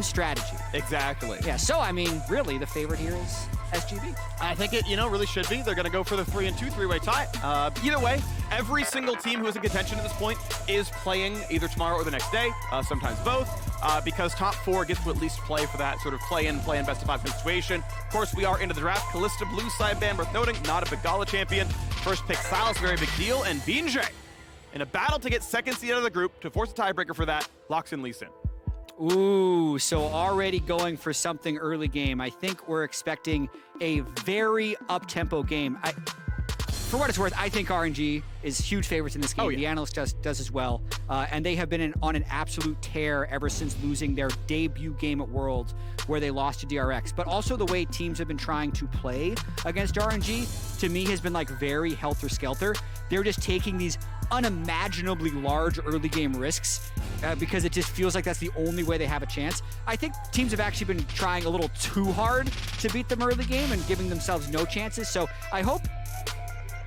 same strategy. Exactly. Yeah, so, I mean, really, the favorite here is SGB. I think it, really should be. They're going to go for the 3-2 three-way tie. Either way, every single team who is in contention at this point is playing either tomorrow or the next day, sometimes both, because top 4 gets to at least play for that sort of play-in best of 5 situation. Of course, we are into the draft. Kalista blue sideband worth noting, not a big Gala champion. First pick Sylas, very big deal, and BeanJ in a battle to get second seed out of the group to force a tiebreaker for that, locks in Lee Sin. Ooh, so already going for something early game. I think we're expecting a very up-tempo game. For what it's worth, I think RNG is huge favorites in this game. Oh, yeah. The analyst does as well. And they have been on an absolute tear ever since losing their debut game at Worlds, where they lost to DRX. But also the way teams have been trying to play against RNG, to me, has been like very helter-skelter. They're just taking these unimaginably large early game risks because it just feels like that's the only way they have a chance. I think teams have actually been trying a little too hard to beat them early game and giving themselves no chances. So I hope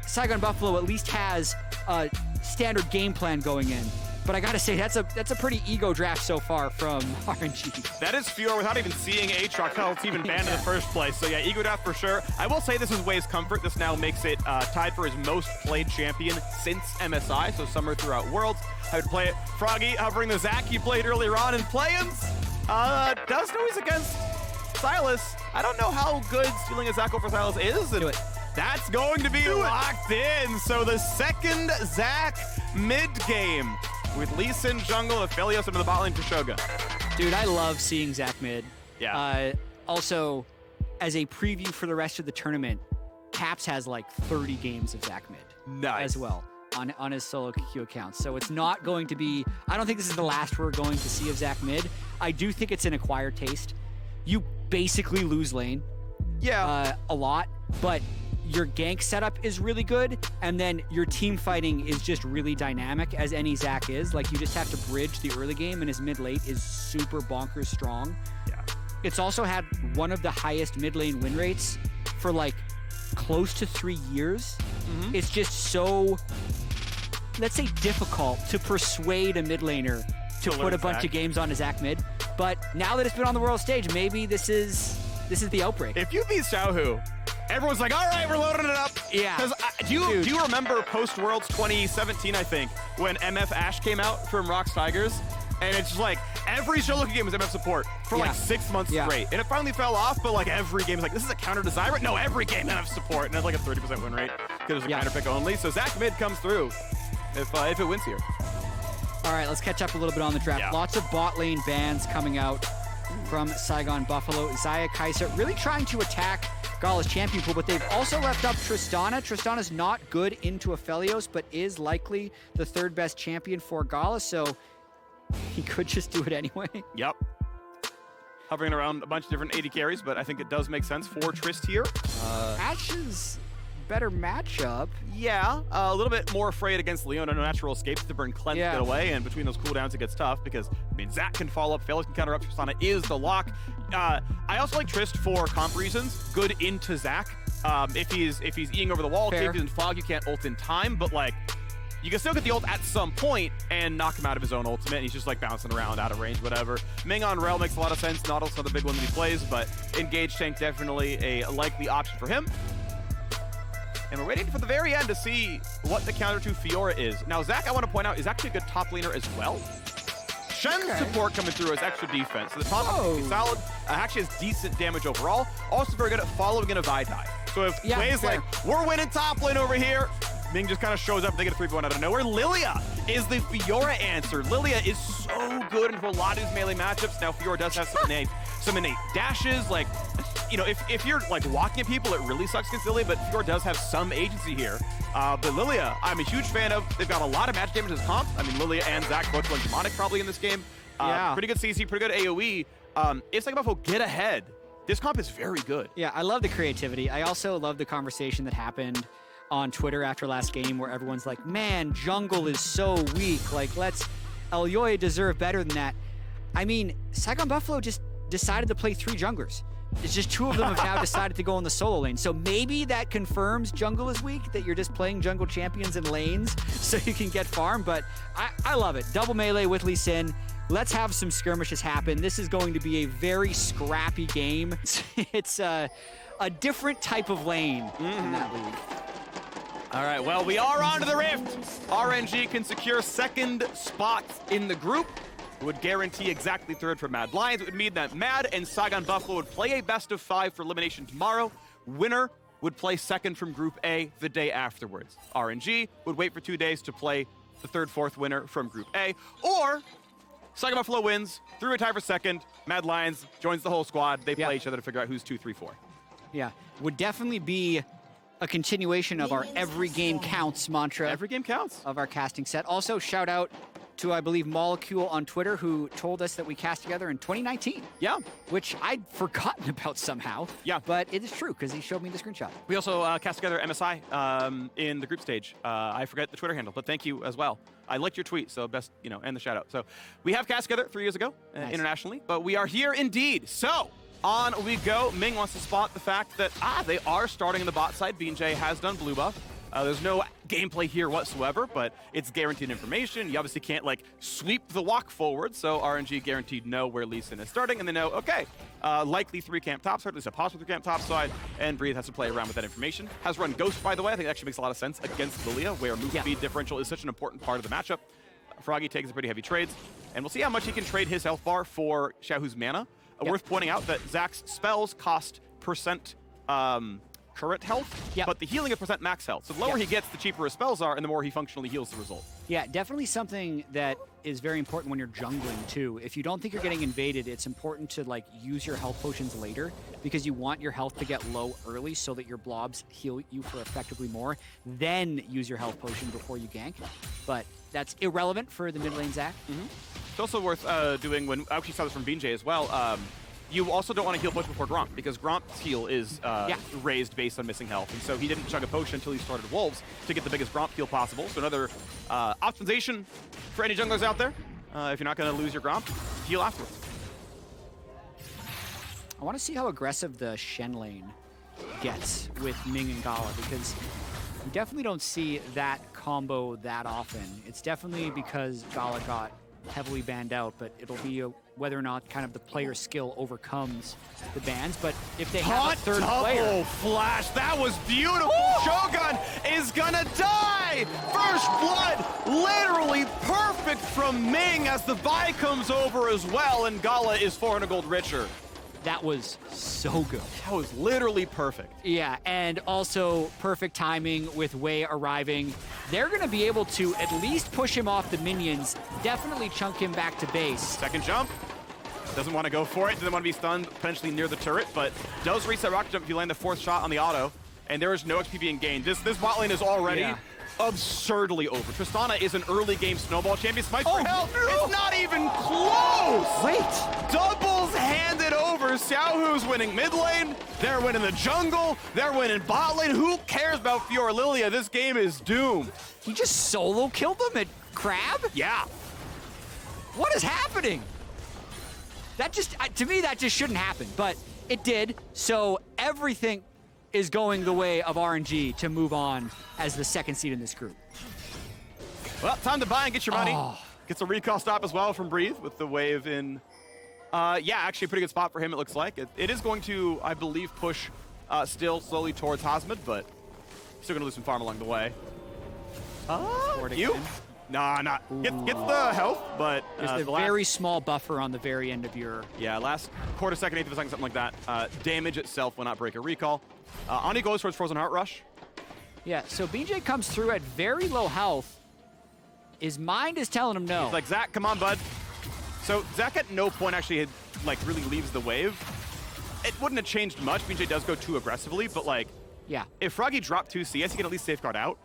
Saigon Buffalo at least has a standard game plan going in. But I gotta say, that's a pretty ego draft so far from RNG. That is Fiora without even seeing Aatrox, how it's even banned in the first place. So yeah, ego draft for sure. I will say this is Wei's comfort. This now makes it tied for his most played champion since MSI, so summer throughout Worlds. I would play it. Froggy hovering the Zac he played earlier on in Play-Ins. Does know he's against Sylas. I don't know how good stealing a Zac over Sylas is. Do it. That's going to be locked in. So the second Zac mid game with Lee Sin jungle and Aphelios into the bot lane for Shogun. Dude, I love seeing Zac mid. Yeah. Also, as a preview for the rest of the tournament, Caps has like 30 games of Zac mid. Nice. As well on his solo queue account. So it's not going to be, I don't think this is the last we're going to see of Zac mid. I do think it's an acquired taste. You basically lose lane. Yeah. A lot, but your gank setup is really good, and then your team fighting is just really dynamic, as any Zac is. Like, you just have to bridge the early game, and his mid-late is super bonkers strong. Yeah. It's also had one of the highest mid-lane win rates for, like, close to 3 years. Mm-hmm. It's just so, let's say, difficult to persuade a mid laner to put a bunch of games on a Zac mid. But now that it's been on the world stage, maybe this is the outbreak. If you beat Xiaohu, everyone's like, all right, we're loading it up. Yeah. Because do you remember post-Worlds 2017, I think, when MF Ashe came out from Rocks Tigers? And it's just like, every solo game was MF support for like 6 months straight. And it finally fell off, but like every game is like, this is a counter to Zyra? No, every game MF support. And it's like a 30% win rate because it was a counter pick only. So Zac mid comes through if it wins here. All right, let's catch up a little bit on the draft. Yeah. Lots of bot lane bans coming out from Saigon Buffalo. Xayah Kai'Sa really trying to attack Gala's champion pool, but they've also left up Tristana. Tristana's not good into Aphelios, but is likely the third best champion for Gala, so he could just do it anyway. Yep. Hovering around a bunch of different AD carries, but I think it does make sense for Trist here. Ashe's better matchup. Yeah, a little bit more afraid against Leona. No natural escapes to burn cleanse get away, and between those cooldowns it gets tough because, I mean, Zac can follow up, Aphelios can counter up, Tristana is the lock. I also like Trist for comp reasons. Good into Zac. If he's eating over the wall, if he's in fog, you can't ult in time, but like, you can still get the ult at some point and knock him out of his own ultimate, and he's just like bouncing around out of range, whatever. Ming on Rel makes a lot of sense. Nautilus is not the big one that he plays, but engage tank definitely a likely option for him. And we're waiting for the very end to see what the counter to Fiora is. Now, Zac, I want to point out, is actually a good top laner as well. Shen's support coming through as extra defense. So the top is solid, actually has decent damage overall. Also very good at following in a Vi-Die. So if Wei's like, we're winning top lane over here, Ming just kind of shows up, they get a 3-1 out of nowhere. Lillia is the Fiora answer. Lillia is so good in a lot of these melee matchups. Now, Fiora does have some innate dashes. Like, you know, if you're like walking at people, it really sucks against Lillia, but Fiora does have some agency here. But Lillia, I'm a huge fan of. They've got a lot of match damage as comp. I mean, Lillia and Zac both run Demonic probably in this game. Pretty good CC, pretty good AoE. If Saigon Buffalo get ahead, this comp is very good. Yeah, I love the creativity. I also love the conversation that happened on Twitter after last game where everyone's like, man, jungle is so weak. Like, let's Elyoya deserve better than that. I mean, Saigon Buffalo just decided to play 3 junglers. It's just two of them have now decided to go in the solo lane. So maybe that confirms jungle is weak, that you're just playing jungle champions in lanes so you can get farm. But I love it. Double melee with Lee Sin. Let's have some skirmishes happen. This is going to be a very scrappy game. It's a different type of lane in that league. All right, well, we are on to the Rift. RNG can secure second spot in the group. It would guarantee exactly third for Mad Lions. It would mean that Mad and Saigon Buffalo would play a best of 5 for elimination tomorrow. Winner would play second from Group A the day afterwards. RNG would wait for 2 days to play the third, fourth winner from Group A. Or Saigon Buffalo wins, through a tie for second. Mad Lions joins the whole squad. They play each other to figure out who's 2, 3, 4. Yeah, would definitely be a continuation of our every game counts mantra. Every game counts. Of our casting set. Also, shout out to, I believe, Molecule on Twitter, who told us that we cast together in 2019. Yeah. Which I'd forgotten about somehow. Yeah. But it is true, because he showed me the screenshot. We also cast together MSI in the group stage. I forget the Twitter handle, but thank you as well. I liked your tweet, so best, and the shout out. So we have cast together 3 years ago internationally, but we are here indeed. So on we go. Ming wants to spot the fact that, they are starting in the bot side. BeanJ has done blue buff. There's no gameplay here whatsoever, but it's guaranteed information. You obviously can't, sweep the walk forward, so RNG guaranteed know where Lee Sin is starting, and they know, okay, likely 3 camp top side, at least a possible 3 camp top side, and Breathe has to play around with that information. Has run Ghost, by the way. I think it actually makes a lot of sense against Lillia, where move speed differential is such an important part of the matchup. Froggy takes pretty heavy trades, and we'll see how much he can trade his health bar for Xiaohu's mana. Worth pointing out that Zach's spells cost percent current health, but the healing is percent max health. So the lower he gets, the cheaper his spells are, and the more he functionally heals the result. Yeah, definitely something that is very important when you're jungling too. If you don't think you're getting invaded, it's important to use your health potions later, because you want your health to get low early so that your blobs heal you for effectively more. Then use your health potion before you gank. But that's irrelevant for the mid lane Zach. It's also worth doing when, I actually saw this from BeanJ as well, you also don't want to heal push before Gromp, because Gromp's heal is raised based on missing health, and so he didn't chug a potion until he started Wolves to get the biggest Gromp heal possible. So another optimization for any junglers out there. If you're not going to lose your Gromp, heal afterwards. I want to see how aggressive the Shen lane gets with Ming and Gala, because you definitely don't see that combo that often. It's definitely because Gala got heavily banned out, but it'll be whether or not kind of the player skill overcomes the bans. But if they have a third player... flash, that was beautiful. Shogun is gonna die. First blood, literally perfect from Ming as the buy comes over as well, and Gala is 400 gold richer. That was so good. That was literally perfect. Yeah, and also perfect timing with Wei arriving. They're going to be able to at least push him off the minions, definitely chunk him back to base. Second jump. Doesn't want to go for it. Doesn't want to be stunned, potentially near the turret, but does reset rocket jump if you land the 4th shot on the auto, and there is no XP being gained. This bot lane is already absurdly over. Tristana is an early game snowball champion. Smite for health. No. It's not even close. Wait. Doubles handed over. Xiaohu's winning mid lane. They're winning the jungle. They're winning bot lane. Who cares about Fiora Lillia? This game is doomed. He just solo killed them at Crab? Yeah. What is happening? That just, to me, that just shouldn't happen, but it did. So everything is going the way of RNG to move on as the second seed in this group. Well, time to buy and get your money. Gets a recall stop as well from Breathe with the wave in. Yeah, actually a pretty good spot for him, it looks like. It is going to, I believe, push still slowly towards Hasmed, but still going to lose some farm along the way. Nah. Gets the health, but there's a very small buffer on the very end of your... Yeah, last quarter second, eighth of a second, something like that. Damage itself will not break a recall. Ani goes towards Frozen Heart Rush. Yeah, so BeanJ comes through at very low health. His mind is telling him no. He's like, Zach, come on, bud. So Zach at no point actually had, really leaves the wave. It wouldn't have changed much. BeanJ does go too aggressively, but if Froggy dropped 2 CS, he can at least safeguard out.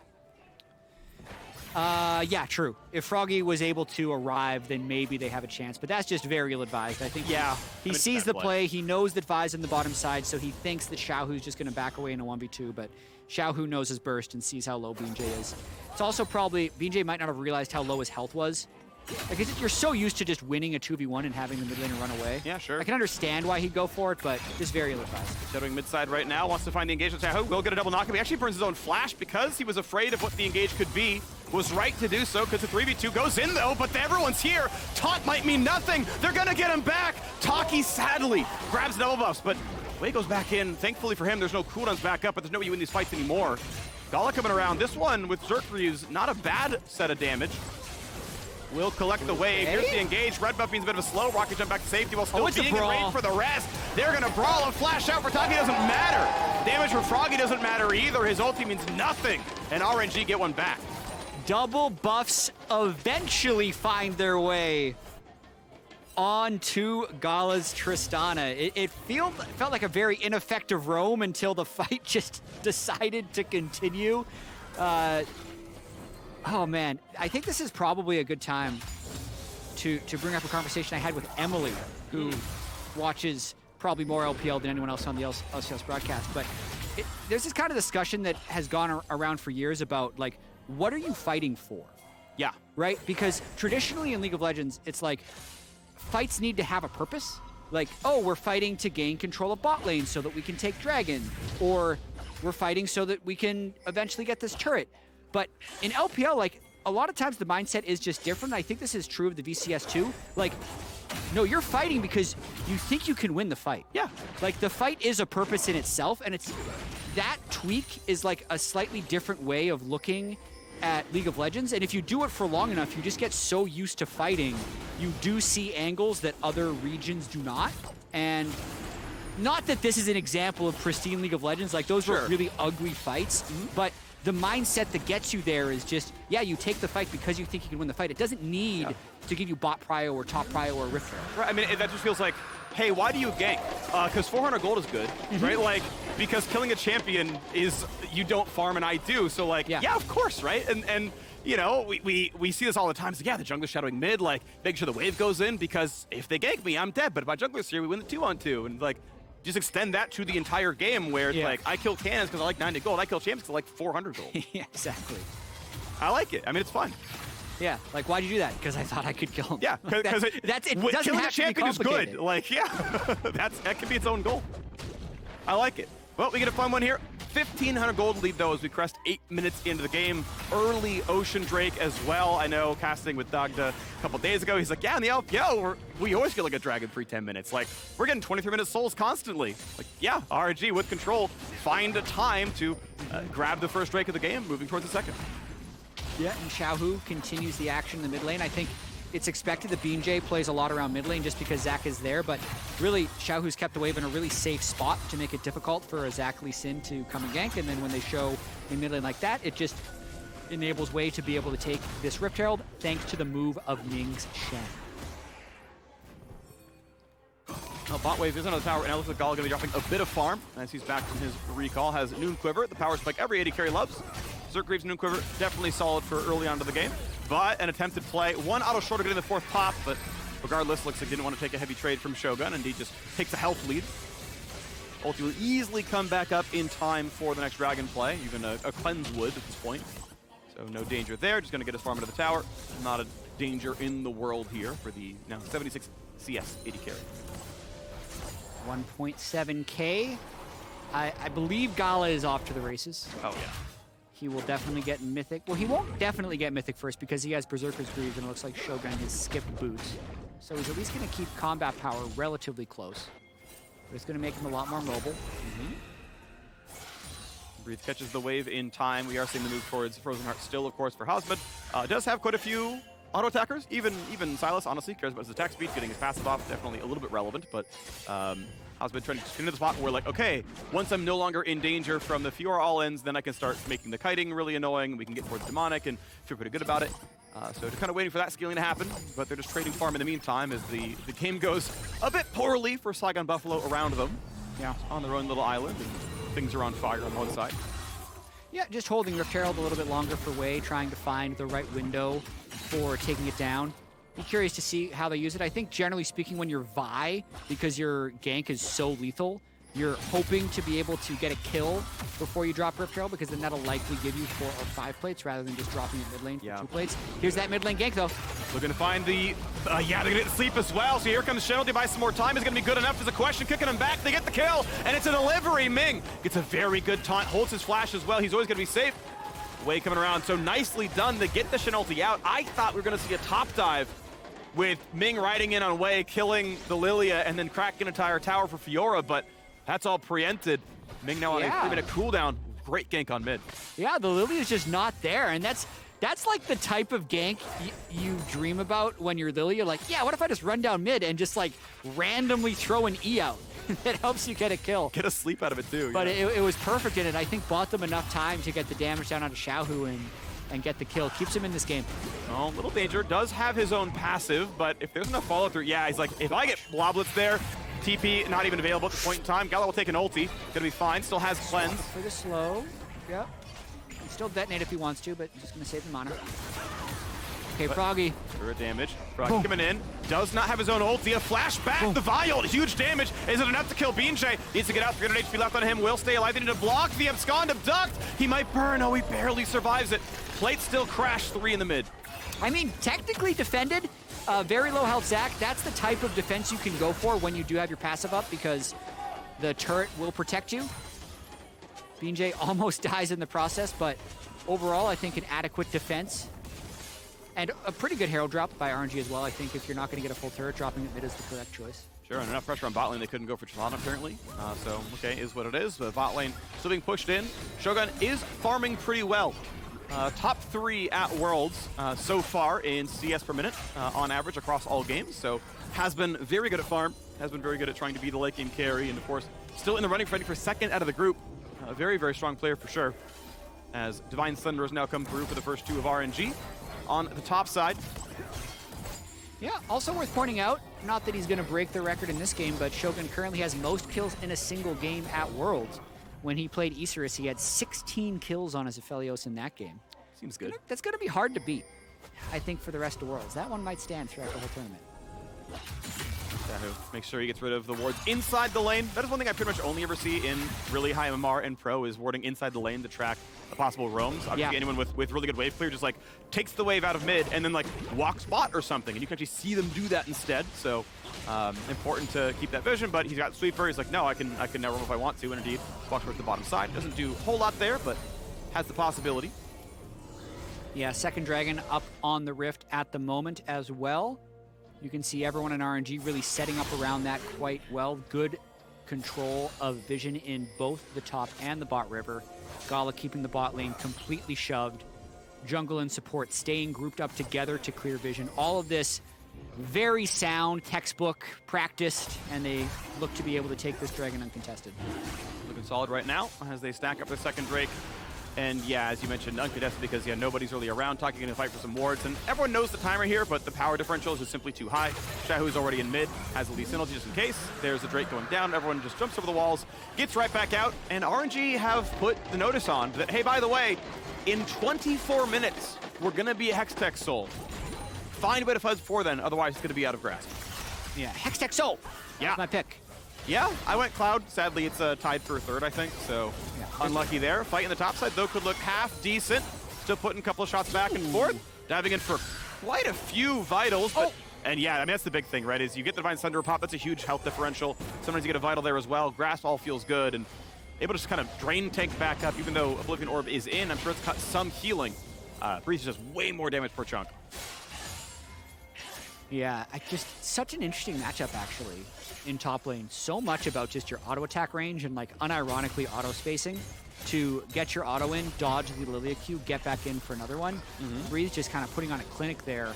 Yeah, true. If Froggy was able to arrive, then maybe they have a chance, but that's just very ill-advised. I think he sees the play, he knows that Vi's on the bottom side, so he thinks that Xiaohu's just going to back away in a 1v2, but Xiaohu knows his burst and sees how low BeanJ is. It's also probably, BeanJ might not have realized how low his health was Like, you're so used to just winning a 2v1 and having the mid laner run away. Yeah, sure. I can understand why he'd go for it, but just very ill-advised. Shadowing mid side right now, wants to find the engagement. Xiaohu will get a double knock. He actually burns his own flash because he was afraid of what the engage could be. Was right to do so because the 3v2 goes in though, but everyone's here. Taunt might mean nothing. They're gonna get him back. Taki sadly grabs double buffs, but Wei goes back in. Thankfully for him, there's no cooldowns back up, but there's no way you win these fights anymore. Gala coming around. This one with Zerk not a bad set of damage. Will collect the wave. Here's the engage. Red buff means a bit of a slow rocket jump back to safety while still being in range for the rest. They're gonna brawl and flash out for Taki. Doesn't matter. Damage for Froggy doesn't matter either. His ulti means nothing. And RNG get one back. Double buffs eventually find their way onto Gala's Tristana. It felt like a very ineffective roam until the fight just decided to continue. Oh man, I think this is probably a good time to bring up a conversation I had with Emily, who watches probably more LPL than anyone else on the LCS broadcast. But there's this kind of discussion that has gone around for years about, like, what are you fighting for? Yeah. Right? Because traditionally in League of Legends, it's like fights need to have a purpose. Like, oh, we're fighting to gain control of bot lane so that we can take Dragon. Or we're fighting so that we can eventually get this turret. But in LPL, like, a lot of times the mindset is just different. I think this is true of the VCS too. Like, no, you're fighting because you think you can win the fight. Yeah. Like, the fight is a purpose in itself, and that tweak is like a slightly different way of looking at League of Legends. And if you do it for long enough, you just get so used to fighting, you do see angles that other regions do not. And not that this is an example of pristine League of Legends, like those were really ugly fights, but the mindset that gets you there is just, yeah, you take the fight because you think you can win the fight. It doesn't need to give you bot prio or top prio or rift prio. Right, I mean, that just feels like, hey, why do you gank? Because 400 gold is good, right? Like, because killing a champion is, you don't farm and I do. So like, yeah of course, right? And you know, we see this all the time. So yeah, the jungler's shadowing mid, like, making sure the wave goes in, because if they gank me, I'm dead. But if my jungler's here, we win the 2-on-2. And like, just extend that to the entire game where it's like, I kill cannons because I like 90 gold. I kill champions because I like 400 gold. Yeah, exactly. I like it. I mean, it's fun. Yeah, like, why'd you do that? Because I thought I could kill him. Yeah, because it doesn't killing have a champion to be is good. Like, yeah, that can be its own goal. I like it. Well, we get a fun one here. 1,500 gold lead, though, as we crest 8 minutes into the game. Early Ocean Drake as well. I know, casting with Dagda a couple days ago, he's like, yeah, in the LPL, we always feel like a dragon free 10 minutes. Like, we're getting 23-minute souls constantly. Like, yeah, RNG with control. Find a time to grab the first Drake of the game, moving towards the second. Yeah, and Xiaohu continues the action in the mid lane. I think it's expected that BeanJ plays a lot around mid lane just because Zach is there, but really, Xiaohu's kept the wave in a really safe spot to make it difficult for a Zach Lee Sin to come and gank, and then when they show in mid lane like that, it just enables Wei to be able to take this Rift Herald thanks to the move of Ming's Shen. Well, bot wave is on the tower, and it looks like Gala going to be dropping a bit of farm as he's back from his recall. Has Noon Quiver, the power spike every AD carry loves. Zerkreeve's Noon Quiver, definitely solid for early on to the game. But an attempted play, one auto short to get in the fourth pop, but regardless, looks like didn't want to take a heavy trade from Shogun, and he just takes a health lead. Ulti will easily come back up in time for the next dragon play, even a cleanse would at this point. So no danger there, just going to get his farm into the tower. Not a danger in the world here for the now 76 CS AD carry. 1.7k. I believe Gala is off to the races. Oh yeah. He will definitely get Mythic. Well, he won't definitely get Mythic first because he has Berserker's Greaves and it looks like Shogun has skipped boots. So he's at least going to keep combat power relatively close. But it's going to make him a lot more mobile. Breathe catches the wave in time. We are seeing the move towards Frozen Heart still, of course, for Hasmed. Does have quite a few auto attackers. Even Sylas, honestly, cares about his attack speed. Getting his passive off, definitely a little bit relevant. But Hasmed trying to get into the spot where, like, okay, once I'm no longer in danger from the Fiora all-ins, then I can start making the kiting really annoying. We can get towards Demonic and feel pretty good about it. So just kind of waiting for that scaling to happen, but they're just trading farm in the meantime as the game goes a bit poorly for Saigon Buffalo around them. Yeah, on their own little island, and things are on fire on one side. Yeah, just holding Rift Herald a little bit longer for Wei, trying to find the right window for taking it down. Be curious to see how they use it. I think generally speaking, when you're Vi, because your gank is so lethal, you're hoping to be able to get a kill before you drop Rift Trail, because then that'll likely give you 4 or 5 plates rather than just dropping it mid lane for 2 plates. Here's that mid lane gank though. Looking to find the, yeah, they're gonna get sleep as well. So here comes Shen, they buy some more time. Is gonna be good enough? There's a question, kicking him back. They get the kill, and it's a delivery. Ming gets a very good taunt, holds his flash as well. He's always gonna be safe. Way coming around, so nicely done to get the Shen ulti out. I thought we were gonna see a top dive with Ming riding in on Wei, killing the Lillia, and then cracking an entire tower for Fiora, but that's all preempted. Ming now on a 3-minute cooldown. Great gank on mid. Yeah, the Lillia's just not there, and that's like the type of gank you dream about when you're Lillia. Like, yeah, what if I just run down mid and just like randomly throw an E out? That helps you get a kill. Get a sleep out of it too. But it was perfect, and it I think bought them enough time to get the damage down onto Xiaohu and get the kill. Keeps him in this game. Oh, little danger. Does have his own passive, but if there's enough follow through, yeah, he's like, if I get Bloblets there, TP not even available at the point in time. Gala will take an ulti. Gonna be fine. Still has cleanse. For the slow. Yep. Can still detonate if he wants to, but just gonna save the mana. Okay, Froggy. Spirit damage. Froggy coming in. Does not have his own ulti. A flashback. The Vial. Huge damage. Is it enough to kill BeanJ? Needs to get out. 300 HP left on him. Will stay alive. They need to block the abscond abduct. He might burn. Oh, he barely survives it. Plate still crash. 3 in the mid. I mean, technically defended. Very low health Zac. That's the type of defense you can go for when you do have your passive up, because the turret will protect you. BeanJ almost dies in the process, but overall, I think an adequate defense. And a pretty good Herald drop by RNG as well. I think if you're not going to get a full turret, dropping it mid is the correct choice. Sure, and enough pressure on bot lane, they couldn't go for Tristana apparently. So, okay, is what it is. The bot lane still being pushed in. Shogun is farming pretty well. Top 3 at Worlds so far in CS per minute on average across all games. So has been very good at farm, has been very good at trying to be the late game carry, and of course, still in the running fighting for second out of the group. A very, very strong player for sure. As Divine Thunder has now come through for the first 2 of RNG on the top side. Yeah, also worth pointing out, not that he's going to break the record in this game, but Shogun currently has most kills in a single game at Worlds. When he played Isurus, he had 16 kills on his Aphelios in that game. Seems good. That's going to be hard to beat, I think, for the rest of Worlds. That one might stand throughout the whole tournament. Make sure he gets rid of the wards inside the lane. That is one thing I pretty much only ever see in really high MMR and Pro, is warding inside the lane to track the possible roams. Obviously, anyone with really good wave clear just like takes the wave out of mid and then like walks bot or something, and you can actually see them do that instead. So important to keep that vision. But he's got Sweeper. He's like, no, I can now roam if I want to. And indeed, walks towards the bottom side. Doesn't do a whole lot there, but has the possibility. Yeah, second Dragon up on the Rift at the moment as well. You can see everyone in RNG really setting up around that quite well. Good control of vision in both the top and the bot river. Gala keeping the bot lane completely shoved. Jungle and support staying grouped up together to clear vision. All of this very sound, textbook, practiced, and they look to be able to take this Dragon uncontested. Looking solid right now as they stack up their second Drake. And yeah, as you mentioned, uncontested because yeah, nobody's really around. Taki going to fight for some wards, and everyone knows the timer here, but the power differential is just simply too high. Xiaohu's already in mid, has the Lee Synergy just in case. There's the Drake going down. Everyone just jumps over the walls, gets right back out, and RNG have put the notice on that, hey, by the way, in 24 minutes, we're going to be a Hextech Soul. Find a way to fuzz before then, otherwise it's going to be out of grasp. Yeah, Hextech Soul. Yeah. That's my pick. Yeah, I went Cloud. Sadly, it's tied for third, I think, so unlucky there. Fight in the top side, though, could look half decent. Still putting a couple of shots back and forth. Diving in for quite a few vitals, but and yeah, I mean, that's the big thing, right, is you get the Divine Thunder pop, that's a huge health differential. Sometimes you get a vital there as well. Grasp all feels good, and able to just kind of drain tank back up, even though Oblivion Orb is in. I'm sure it's cut some healing. Breeze is just way more damage per chunk. Yeah, just such an interesting matchup, actually, in top lane. So much about just your auto attack range and, like, unironically auto spacing to get your auto in, dodge the Lillia Q, get back in for another one. Breeze just kind of putting on a clinic there,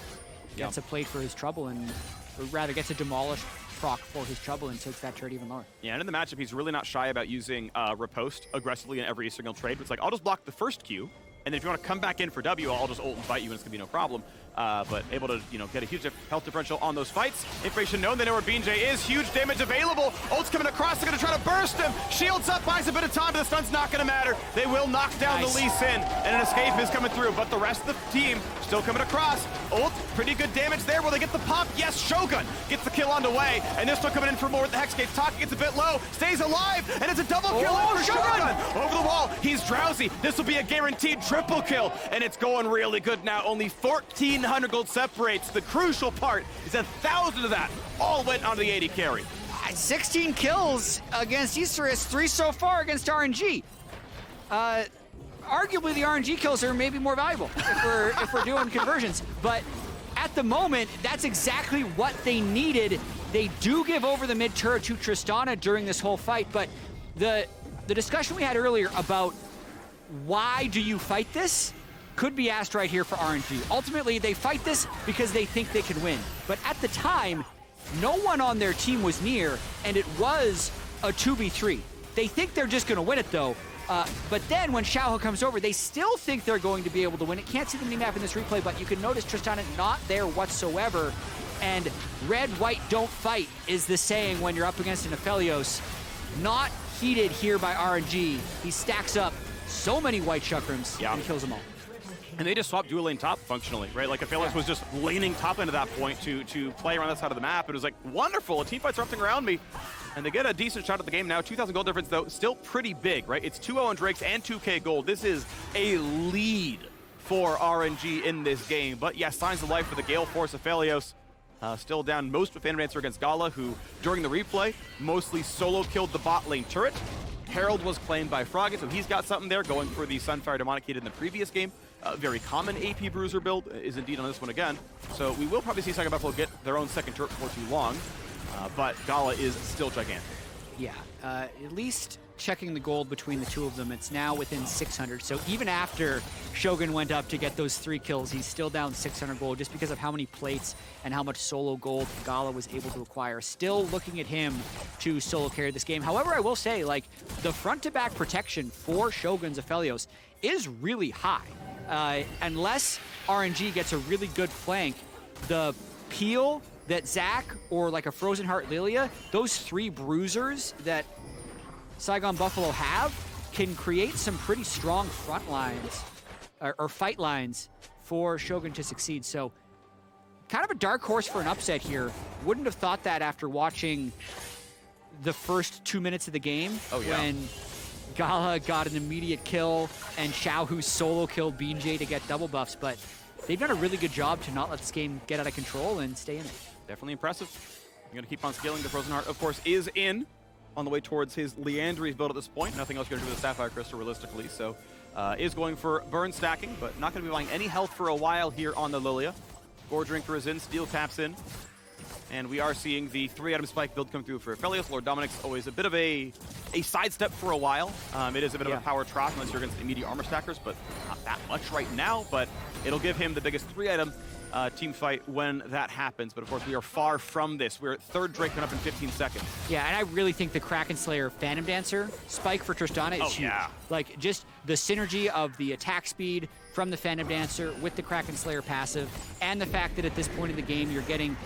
gets a plate for his trouble, and or rather gets a demolished proc for his trouble and takes that trade even lower. Yeah, and in the matchup, he's really not shy about using riposte aggressively in every single trade. It's like, I'll just block the first Q, and then if you want to come back in for W, I'll just ult and fight you, and it's going to be no problem. but able to, get a huge health differential on those fights. Information known, they know where BeanJ is. Huge damage available. Ult's coming across. They're going to try to burst him. Shields up, buys a bit of time, but the stun's not going to matter. They will knock down the Lee Sin, and an escape is coming through, but the rest of the team still coming across. Ult, pretty good damage there. Will they get the pop? Yes, Shogun gets the kill on the way, and they're still coming in for more with the Hexcape. Taki gets a bit low, stays alive, and it's a double kill for Shogun. Over the wall, he's drowsy. This will be a guaranteed triple kill, and it's going really good now. Only 1,400 gold separates. The crucial part is 1,000 of that all went onto the AD carry. 16 kills against eSports, 3 so far against RNG. Arguably, the RNG kills are maybe more valuable if we're doing conversions. But at the moment, that's exactly what they needed. They do give over the mid turret to Tristana during this whole fight, but the discussion we had earlier about why do you fight this could be asked right here for RNG. Ultimately, they fight this because they think they can win. But at the time, no one on their team was near, and it was a 2v3. They think they're just going to win it, though. But then when Xiaohu comes over, they still think they're going to be able to win it. Can't see the mini-map in this replay, but you can notice Tristana not there whatsoever. And red, white, don't fight is the saying when you're up against an Aphelios. Not heated here by RNG. He stacks up so many white chakrams and kills them all. And they just swapped dual lane top functionally, right? Like Aphelios was just laning top into that point to play around that side of the map. It was like, wonderful, a team fight's erupting around me. And they get a decent shot at the game now. 2,000 gold difference, though, still pretty big, right? It's 2-0 on Drakes and 2K gold. This is a lead for RNG in this game. But yeah, signs of life for the Gale Force. Aphelios still down most with Phantom Dancer against Gala, who, during the replay, mostly solo killed the bot lane turret. Herald was claimed by Froggy, so he's got something there, going for the Sunfire Demonic kit in the previous game. Very common AP Bruiser build is indeed on this one again. So we will probably see Saigon Buffalo get their own second turret before too long. But Gala is still gigantic. Yeah, at least checking the gold between the two of them, it's now within 600. So even after Shogun went up to get those 3 kills, he's still down 600 gold just because of how many plates and how much solo gold Gala was able to acquire. Still looking at him to solo carry this game. However, I will say, like, the front-to-back protection for Shogun's Aphelios is really high. Unless RNG gets a really good flank, the peel that Zach or like a Frozen Heart Lillia, those 3 bruisers that Saigon Buffalo have can create some pretty strong front lines or fight lines for Shogun to succeed. So kind of a dark horse for an upset here. Wouldn't have thought that after watching the first 2 minutes of the game when Gala got an immediate kill and Xiaohu solo killed BeanJ to get double buffs, but they've done a really good job to not let this game get out of control and stay in it. Definitely impressive. You're going to keep on scaling. The Frozen Heart, of course, is in on the way towards his Leandry's build at this point. Nothing else going to do with the Sapphire Crystal realistically, so is going for burn stacking, but not going to be buying any health for a while here on the Lillia. Gore Drinker is in, Steel Cap's in. And we are seeing the 3-item spike build come through for Aphelios. Lord Dominic's always a bit of a sidestep for a while. It is a bit of a power trough unless you're against immediate armor stackers, but not that much right now. But it'll give him the biggest 3-item team fight when that happens. But of course, we are far from this. We're at 3rd Drake coming up in 15 seconds. Yeah, and I really think the Kraken Slayer Phantom Dancer spike for Tristana is huge. Like, just the synergy of the attack speed from the Phantom Dancer with the Kraken Slayer passive, and the fact that at this point in the game you're getting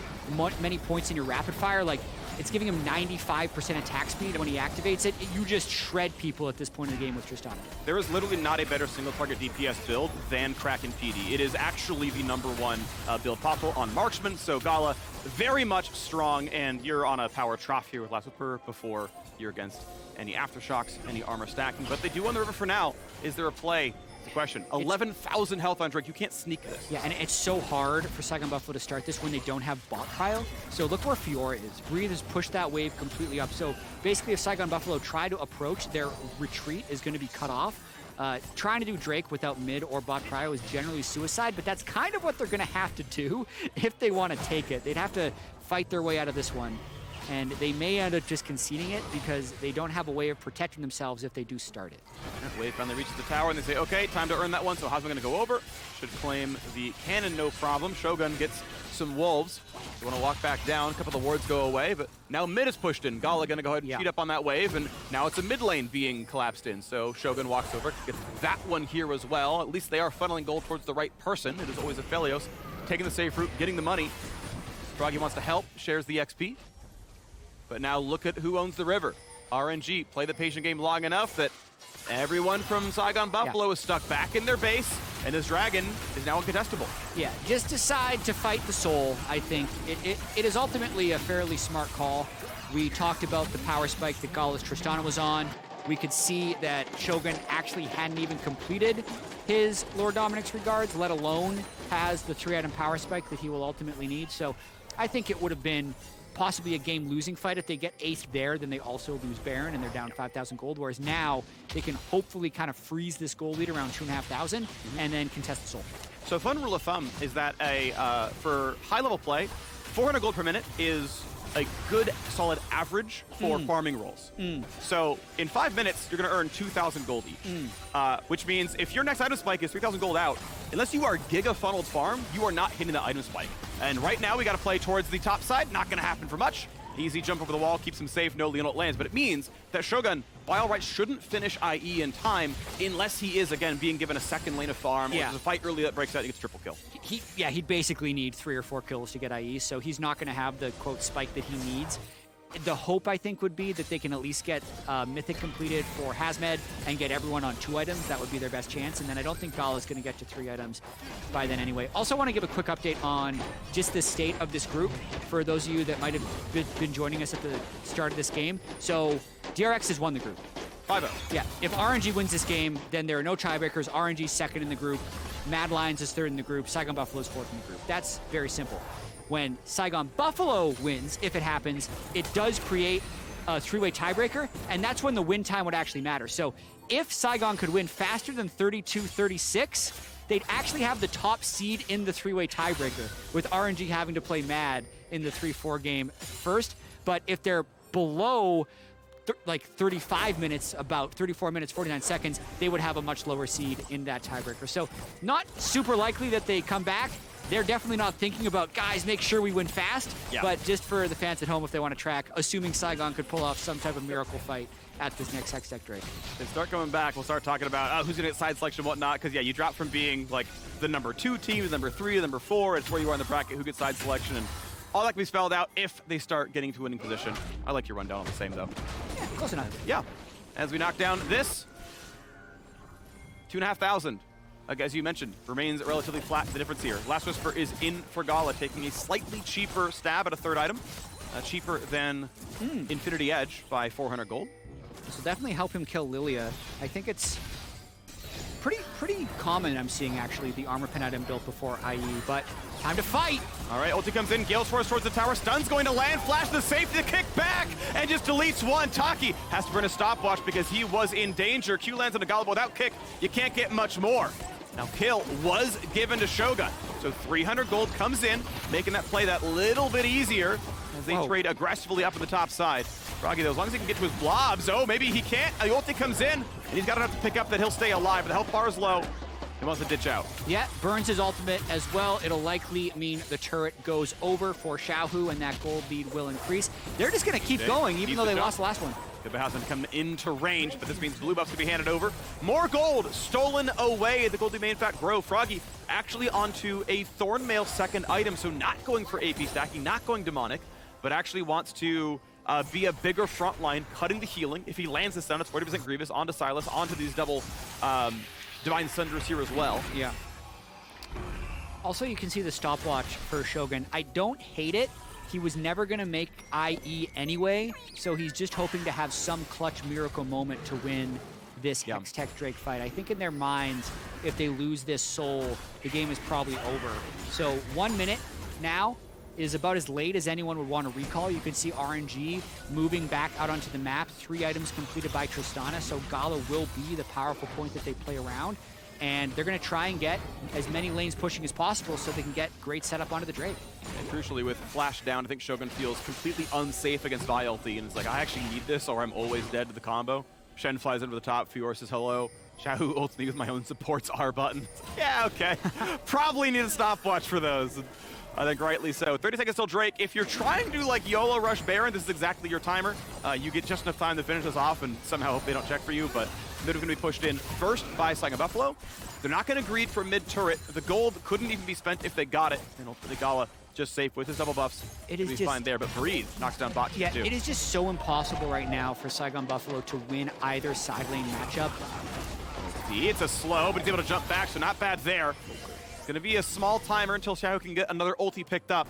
many points in your rapid fire. Like, it's giving him 95% attack speed, and when he activates it, you just shred people at this point in the game with Tristana. There is literally not a better single target DPS build than Kraken PD. It is actually the #1 build possible on Marksman, so Gala very much strong, and you're on a power trough here with Last Whipper before you're against any aftershocks, any armor stacking. But they do on the river for now. Is there a play? The question. 11,000 health on Drake. You can't sneak this. Yeah, and it's so hard for Saigon Buffalo to start this when they don't have bot pile. So look where Fiora is. Breathe has pushed that wave completely up. So basically, if Saigon Buffalo try to approach, their retreat is going to be cut off. Trying to do Drake without mid or bot prio is generally suicide, but that's kind of what they're going to have to do if they want to take it. They'd have to fight their way out of this one. And they may end up just conceding it because they don't have a way of protecting themselves if they do start it. Wave finally reaches the tower, and they say, okay, time to earn that one, so Hasmed going to go over. Should claim the cannon, no problem. Shogun gets some wolves. They want to walk back down. A couple of the wards go away, but now mid is pushed in. Gala going to go ahead and cheat up on that wave, and now it's a mid lane being collapsed in. So Shogun walks over, gets that one here as well. At least they are funneling gold towards the right person. It is always Aphelios taking the safe route, getting the money. Froggy wants to help, shares the XP. But now look at who owns the river. RNG play the patient game long enough that everyone from Saigon Buffalo is stuck back in their base, and this dragon is now uncontestable. Yeah, just decide to fight the soul, I think. It is ultimately a fairly smart call. We talked about the power spike that Gala's Tristana was on. We could see that Shogun actually hadn't even completed his Lord Dominic's regards, let alone has the 3-item power spike that he will ultimately need. So I think it would have been possibly a game-losing fight. If they get aced there, then they also lose Baron, and they're down 5,000 gold, whereas now they can hopefully kind of freeze this gold lead around 2,500 and then contest the soul. So a fun rule of thumb is that for high-level play, 400 gold per minute is a good, solid average for farming roles. So in 5 minutes, you're going to earn 2,000 gold each, which means if your next item spike is 3,000 gold out, unless you are giga-funneled farm, you are not hitting the item spike. And right now, we got to play towards the top side. Not going to happen for much. Easy jump over the wall, keeps him safe, no Leona lands. But it means that Shogun, by all rights, shouldn't finish IE in time unless he is, again, being given a second lane of farm, or there's a fight early that breaks out and he gets triple kill. He'd basically need 3 or 4 kills to get IE, so he's not going to have the, quote, spike that he needs. The hope, I think, would be that they can at least get Mythic completed for Hasmed and get everyone on 2 items. That would be their best chance. And then I don't think Gala is going to get to 3 items by then anyway. Also want to give a quick update on just the state of this group for those of you that might have been joining us at the start of this game. So DRX has won the group. 5-0. Yeah, if RNG wins this game, then there are no tiebreakers. RNG's second in the group. Mad Lions is third in the group. Saigon Buffalo's fourth in the group. That's very simple. When Saigon Buffalo wins, if it happens, it does create a 3-way tiebreaker, and that's when the win time would actually matter. So if Saigon could win faster than 32-36, they'd actually have the top seed in the 3-way tiebreaker, with RNG having to play Mad in the 3-4 game first. But if they're below like 35 minutes, about 34 minutes, 49 seconds, they would have a much lower seed in that tiebreaker. So not super likely that they come back. They're definitely not thinking about, guys, make sure we win fast. But just for the fans at home, if they want to track, assuming Saigon could pull off some type of miracle fight at this next Hextech Drake. They start coming back, we'll start talking about who's going to get side selection and whatnot, because, yeah, you drop from being, like, the number 2 team to number 3 to number 4. It's where you are in the bracket, who gets side selection, and all that can be spelled out if they start getting to winning position. I like your rundown on the same, though. Yeah, close enough. Yeah. As we knock down this, 2,500. As you mentioned, remains relatively flat. The difference here. Last Whisper is in for Gala, taking a slightly cheaper stab at a 3rd item. Cheaper than Infinity Edge by 400 gold. This will definitely help him kill Lillia. I think it's pretty common, I'm seeing, actually, the armor pen item built before IE, but time to fight! All right, ulti comes in, Gale's Force towards the tower, stun's going to land, flash the safety, kick back, and just deletes one. Taki has to burn a stopwatch because he was in danger. Q lands on the Gala, but without kick, you can't get much more. Now, kill was given to Shogun, so 300 gold comes in, making that play that little bit easier as they trade aggressively up on the top side. Froggy, though, as long as he can get to his blobs, maybe he can't. The ulti comes in, and he's got enough to pick up that he'll stay alive, but the health bar is low. He wants to ditch out. Yeah, burns his ultimate as well. It'll likely mean the turret goes over for Xiaohu, and that gold lead will increase. They're just going to keep going, even though they lost the last one. Good Hasmed come into range, but this means blue buffs to be handed over. More gold stolen away. The gold may in fact grow. Froggy actually onto a Thornmail 2nd item, so not going for AP stacking, not going demonic, but actually wants to be a bigger front line, cutting the healing. If he lands this down, it's 40% Grievous onto Sylas, onto these double Divine Sunders here as well. Yeah. Also, you can see the stopwatch for Shogun. I don't hate it. He was never going to make IE anyway, so he's just hoping to have some clutch miracle moment to win this Hextech Drake fight. I think in their minds, if they lose this soul, the game is probably over. So 1 minute now is about as late as anyone would want to recall. You can see RNG moving back out onto the map. 3 items completed by Tristana, so Gala will be the powerful point that they play around. And they're going to try and get as many lanes pushing as possible so they can get great setup onto the Drake. And crucially, with Flash down, I think Shogun feels completely unsafe against VODS, and it's like, I actually need this or I'm always dead to the combo. Shen flies over the top, Fiora says hello. Xiaohu ults me with my own supports R button. Yeah, okay. Probably need a stopwatch for those. I think rightly so. 30 seconds till Drake. If you're trying to like YOLO rush Baron, this is exactly your timer. You get just enough time to finish this off and somehow hope they don't check for you, but Mid are going to be pushed in first by Saigon Buffalo. They're not going to greed for mid turret. The gold couldn't even be spent if they got it. And ultimately Gala just safe with his double buffs. It is just fine there, but Breathe knocks down bot yeah, too. It is just so impossible right now for Saigon Buffalo to win either side lane matchup. It's a slow, but he's able to jump back, so not bad there. It's going to be a small timer until Xiaohu can get another ulti picked up.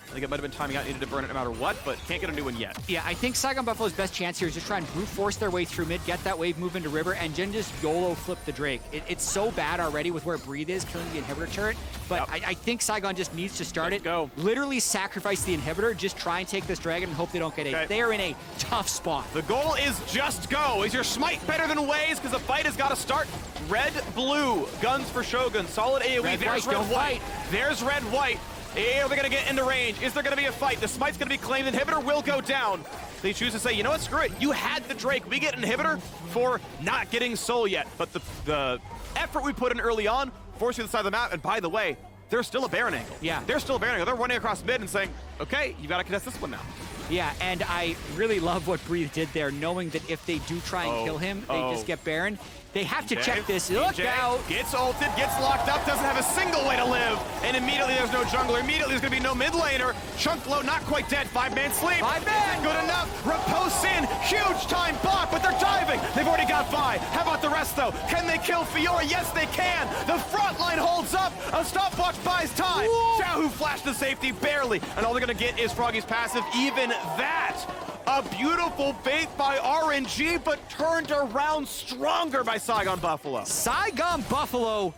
I think it might have been timing out, needed to burn it no matter what, but can't get a new one yet. Yeah, I think Saigon Buffalo's best chance here is just try and brute force their way through mid, get that wave, move into river, and then just YOLO flip the Drake. It's so bad already with where Breathe is, killing the inhibitor turret, but I think Saigon just needs to start it. Go. Literally sacrifice the inhibitor, just try and take this dragon and hope they don't get it. They are in a tough spot. The goal is just go. Is your smite better than Waze? Because the fight has got to start. Red, blue, guns for Shogun, solid AoE. Red, There's white, red, white. There's red, white. Are they going to get into range? Is there going to be a fight? The smite's going to be claimed. Inhibitor will go down. They choose to say, you know what, screw it. You had the Drake. We get inhibitor for not getting soul yet. But the effort we put in early on forced you to the side of the map. And by the way, there's still a Baron angle. Yeah. There's still a Baron angle. They're running across mid and saying, okay, you got to contest this one now. Yeah, and I really love what Breathe did there, knowing that if they do try and kill him, they just get Baron. They have to check this. Look out! Gets ulted, gets locked up, doesn't have a single way to live, and immediately there's no jungler. Immediately there's going to be no mid laner. Chunklow not quite dead. 5-man sleep. 5-man! Good enough. Riposte in. Huge time block, but they're diving. They've already got 5. How about the rest though? Can they kill Fiora? Yes, they can. The front line holds up. A stopwatch buys time. Xiaohu flashed to safety barely, and all they're going to get is Froggy's passive. Even that. A beautiful bait by RNG, but turned around stronger by Saigon Buffalo. Saigon Buffalo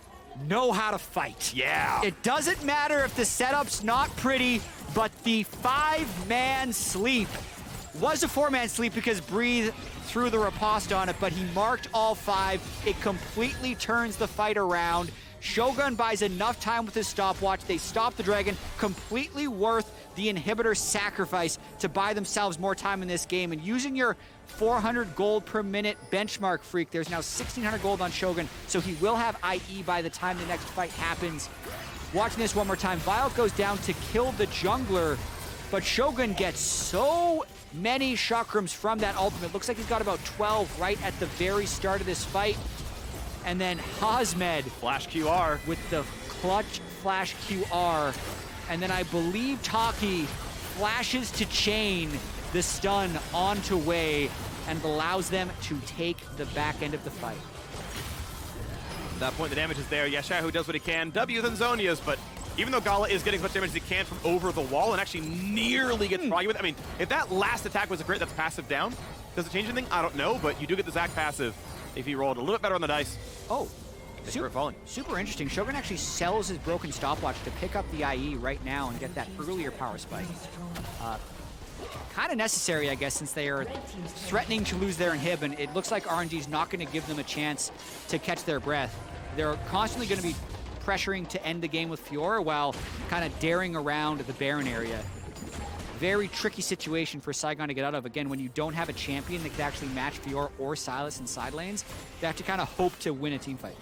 know how to fight. Yeah. It doesn't matter if the setup's not pretty, but the 5-man sleep was a 4-man sleep because Breathe threw the riposte on it, but he marked all 5. It completely turns the fight around. Shogun buys enough time with his stopwatch. They stop the dragon, completely worth the inhibitor sacrifice to buy themselves more time in this game. And using your 400 gold per minute benchmark, Phreak, there's now 1,600 gold on Shogun, so he will have IE by the time the next fight happens. Watching this one more time, Violet goes down to kill the jungler, but Shogun gets so many chakrams from that ultimate. Looks like he's got about 12 right at the very start of this fight. And then Hasmed flash QR with the clutch flash QR. And then I believe Taki flashes to chain the stun onto Wei and allows them to take the back end of the fight. At that point, the damage is there. Yeah, Xiaohu does what he can. W than Zonia's, but even though Gala is getting as much damage as he can from over the wall and actually nearly gets Froggy with it. I mean, if that last attack was a crit that's passive down, does it change anything? I don't know, but you do get the Zac passive if he rolled a little bit better on the dice. Oh. Super interesting. Shogun actually sells his broken stopwatch to pick up the IE right now and get that earlier power spike. Kind of necessary, I guess, since they are threatening to lose their inhib, and it looks like RNG's not going to give them a chance to catch their breath. They're constantly going to be pressuring to end the game with Fiora while kind of daring around the Baron area. Very tricky situation for Saigon to get out of. Again, when you don't have a champion that can actually match Fiora or Sylas in side lanes, they have to kind of hope to win a team fight.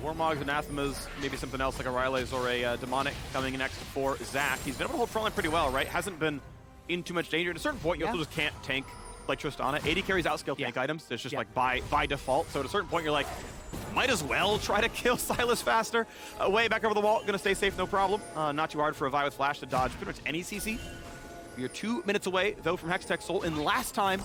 Warmogs, Anathemas, maybe something else like a Ryle's or a Demonic coming in next for Zac. He's been able to hold frontline pretty well, right? Hasn't been in too much danger. At a certain point, you also just can't tank like Tristana. AD carries outskill tank items. It's just like by default. So at a certain point, you're like, might as well try to kill Sylas faster. Way back over the wall, gonna stay safe, no problem. Not too hard for a Vi with Flash to dodge pretty much any CC. You're 2 minutes away, though, from Hextech Soul, and last time,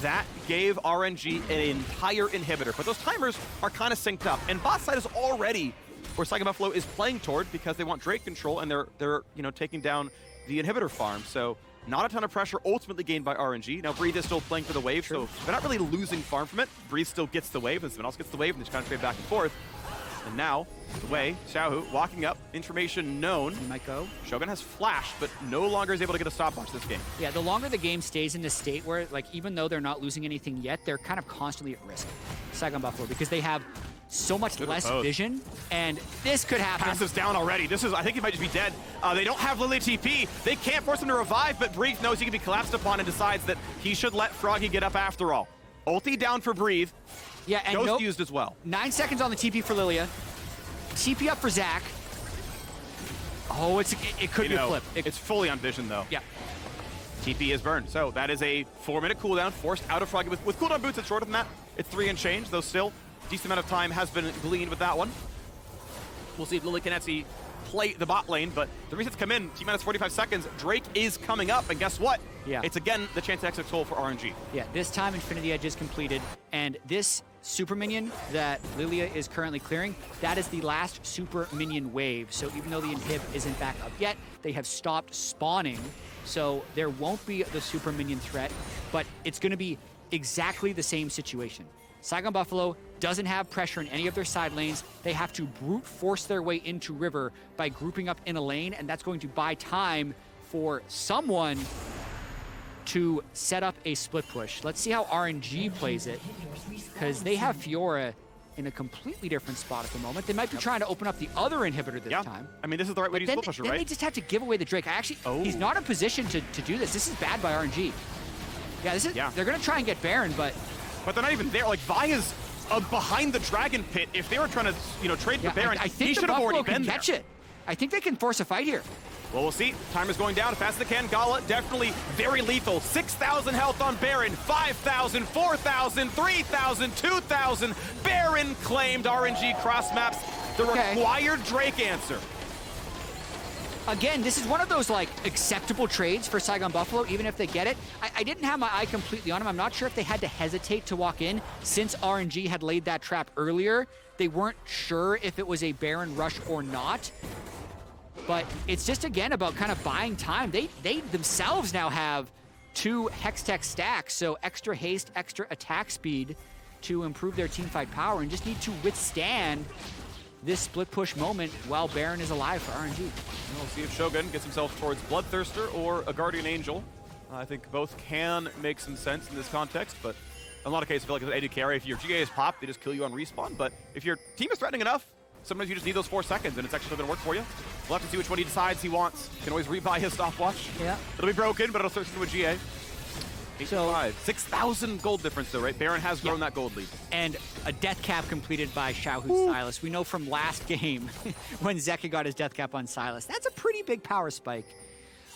that gave RNG an entire inhibitor. But those timers are kind of synced up, and bot side is already where Saigon Buffalo is playing toward because they want Drake control, and they're taking down the inhibitor farm. So not a ton of pressure ultimately gained by RNG. Now Breathe is still playing for the wave, so they're not really losing farm from it. Breathe still gets the wave, and someone else gets the wave, and they just kind of trade back and forth. And now, the way, Xiaohu walking up, information known. He might go. Shogun has flash, but no longer is able to get a stopwatch this game. Yeah, the longer the game stays in this state where, like, even though they're not losing anything yet, they're kind of constantly at risk, Saigon Buffalo, because they have so much less vision, and this could happen. Passive's down already. This is, I think he might just be dead. They don't have Lillia TP. They can't force him to revive, but Breathe knows he can be collapsed upon and decides that he should let Froggy get up after all. Ulti down for Breathe. Yeah, and Ghost used as well. 9 seconds on the TP for Lillia. TP up for Zac. Oh, it could be a flip. It's fully on vision, though. Yeah. TP is burned. So that is a 4-minute cooldown forced out of Froggy. With cooldown boots, it's shorter than that. It's 3 and change, though still decent amount of time has been gleaned with that one. We'll see if Lillia can actually play the bot lane, but the resets come in, T-minus 45 seconds. Drake is coming up, and guess what? Yeah. It's again the chance to exit soul for RNG. Yeah, this time Infinity Edge is completed, and this super minion that Lillia is currently clearing, that is the last super minion wave. So even though the inhib isn't back up yet, they have stopped spawning, so there won't be the super minion threat, but it's going to be exactly the same situation. Saigon Buffalo doesn't have pressure in any of their side lanes. They have to brute force their way into river by grouping up in a lane, and that's going to buy time for someone to set up a split push. Let's see how RNG plays it, because they have Fiora in a completely different spot at the moment. They might be trying to open up the other inhibitor this time. I mean, this is the right way to use split pusher, right? Then they just have to give away the Drake. He's not in position to do this. This is bad by RNG. Yeah, they're going to try and get Baron, but they're not even there. Like, Vi is behind the Dragon Pit. If they were trying to, trade for Baron, I think he should have already been there. Catch it. I think they can force a fight here. Well, we'll see. Timer's going down as fast as they can. Gala, definitely very lethal. 6,000 health on Baron. 5,000, 4,000, 3,000, 2,000. Baron claimed. RNG cross maps the required Drake answer. Again, this is one of those, like, acceptable trades for Saigon Buffalo, even if they get it. I didn't have my eye completely on him. I'm not sure if they had to hesitate to walk in. Since RNG had laid that trap earlier, they weren't sure if it was a Baron rush or not. But it's just, again, about kind of buying time. They themselves now have 2 Hextech stacks, so extra haste, extra attack speed to improve their teamfight power, and just need to withstand this split push moment while Baron is alive for RNG. We'll see if Shogun gets himself towards Bloodthirster or a Guardian Angel. I think both can make some sense in this context, but in a lot of cases, I feel like with AD carry, if your GA is popped, they just kill you on respawn. But if your team is threatening enough, sometimes you just need those 4 seconds, and it's actually going to work for you. We'll have to see which one he decides he wants. Can always rebuy his stopwatch. Yeah. It'll be broken, but it'll switch to a GA. 6,000 gold difference though, right? Baron has grown that gold lead. And a death cap completed by Xiaohu Sylas. We know from last game when Zeka got his death cap on Sylas. That's a pretty big power spike.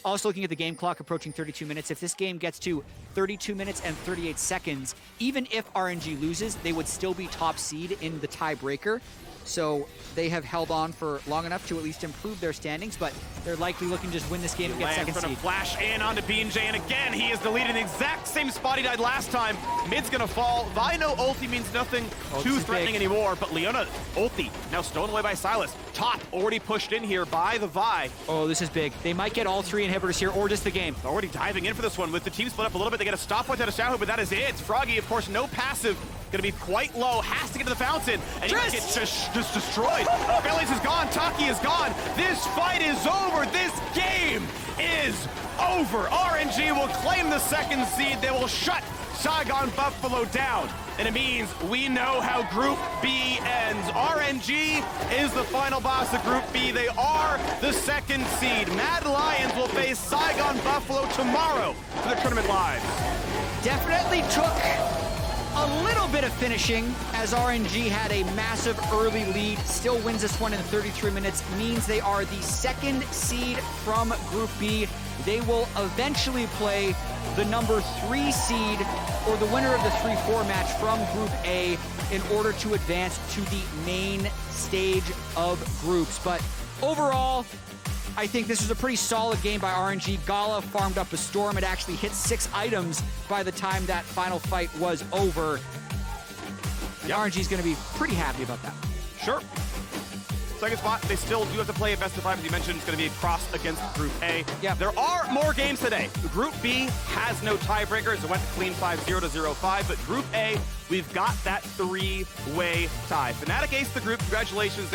Also looking at the game clock approaching 32 minutes. If this game gets to 32 minutes and 38 seconds, even if RNG loses, they would still be top seed in the tiebreaker. So they have held on for long enough to at least improve their standings, but they're likely looking to just win this game and get second seed. Flash in onto BeanJ, and again, he is deleted in the exact same spot he died last time. Mid's gonna fall. Vi, no ulti means nothing too threatening anymore, but Leona ulti now stolen away by Sylas. Top already pushed in here by the Vi. Oh, this is big. They might get all 3 inhibitors here, or just the game. Already diving in for this one with the team split up a little bit. They get a stopwatch out of Xiaohu, but that is it. Froggy, of course, no passive. Gonna be quite low, has to get to the fountain, and he gets just destroyed. Aphelios is gone, Taki is gone. This fight is over, this game is over. RNG will claim the second seed. They will shut Saigon Buffalo down. And it means we know how Group B ends. RNG is the final boss of Group B. They are the second seed. Mad Lions will face Saigon Buffalo tomorrow for the tournament live. Definitely took a little bit of finishing as RNG had a massive early lead, still wins this one in 33 minutes, means they are the second seed from Group B. They will eventually play the number 3 seed or the winner of the 3-4 match from Group A in order to advance to the main stage of groups. But overall, I think this was a pretty solid game by RNG. Gala farmed up a storm. It actually hit 6 items by the time that final fight was over. And RNG's going to be pretty happy about that. Sure. Second spot, they still do have to play a best of 5, as you mentioned. It's going to be a cross against Group A. Yep. There are more games today. Group B has no tiebreakers. It went clean 5-0 to 0-5, but Group A, we've got that 3-way tie. Fnatic aced the group. Congratulations.